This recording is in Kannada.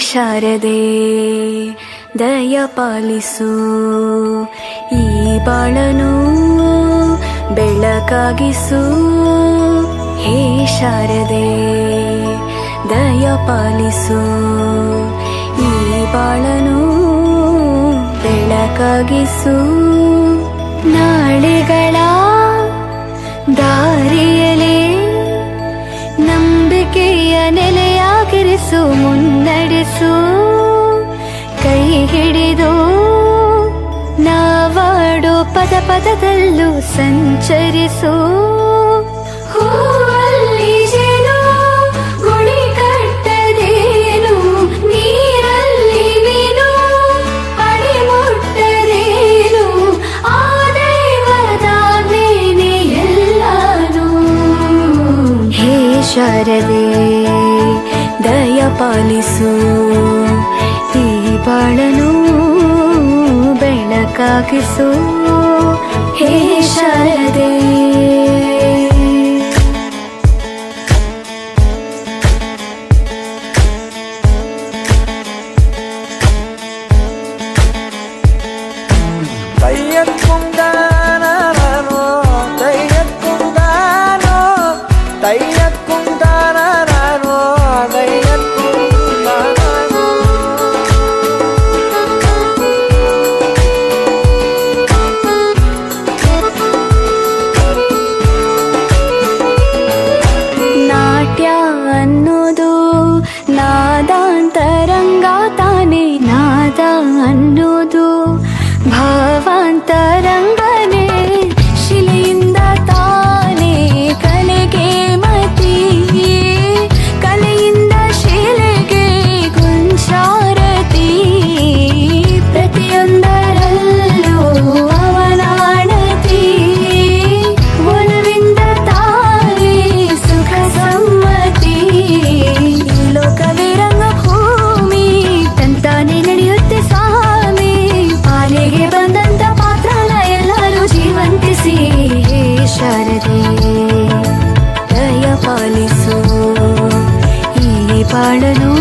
ಶಾರದೆ ದಯ ಪಾಲಿಸು, ಈ ಬಾಳನು ಬೆಳಕಾಗಿಸು. ಹೇ ಶಾರದೆ ದಯ ಪಾಲಿಸು, ಈ ಬಾಳನು ಬೆಳಕಾಗಿಸು. ನಾಳೆಗಳ ದಾರಿಯಲೇ ನಂಬಿಕೆಯ ನೆಲೆಯಾಗಿರಿಸು, ಮುನ್ನಡೆಸು. ಕೈ ಹಿಡಿದು ನಾವಾಡೋ ಪದ ಪದದಲ್ಲೂ ಸಂಚರಿಸು. ಹೂವಲ್ಲಿ ಜೇನು ಗುಡಿ ಕಟ್ಟದೇನು, ನೀರಲ್ಲಿ ಮೀನು ಅಡಿ ಮುಟ್ಟದೇನು, ಆ ದೈವದಾಜ್ಞೆನೇ ಎಲ್ಲಾನು. ಹೇ ಶಾರದೆ ದಯ ಪಾಲಿಸು, ಈ ಬಾಳನು ಬೆಳಕಾಗಿಸು. ಹೇ ಶಾರದೆ തയ്യക്കുണ്ടാനോ തയ്യക്കുണ്ടാനോ തയ്യക്കുണ്ടാനോ തയ്യക്കുണ്ടാനോ. ನಾಟ್ಯ ಅನ್ನೋದು ನಾದಾಂತರಂಗ ತಾನೆ, ನಾದ ಅನ್ನೋದು ಭಾವಾಂತರಂಗನೇ. ಶಿಲೆಯಿಂದ ತಾನೇ ಕಲೆಗೆ ಮತಿ, ಕಲೆಯಿಂದ ಶಿಲೆಗೆ ಗುಂಚಾರತಿ. ಪ್ರತಿಯೊಂದರಲ್ಲೂ ಅವನಾಣತಿ, ಒಲವಿಂದ ತಾನೇ ಸುಖ ಸಮ್ಮತಿ. ಲೋಕವೇ ರಂಗಭೂಮಿ ತಂತಾನೆ ನಡೆಯುತ್ತೆ ಸ್ವಾಮಿ, ಪಾಲಿಗೆ ಬಂದಂತ ಪಾತ್ರನ ಎಲ್ಲರೂ ಜೀವಂತಿಸಿ. ಹೇ ಶಾರದೆ ದಯ ಪಾಲಿಸು, ಈ ಬಾಳನು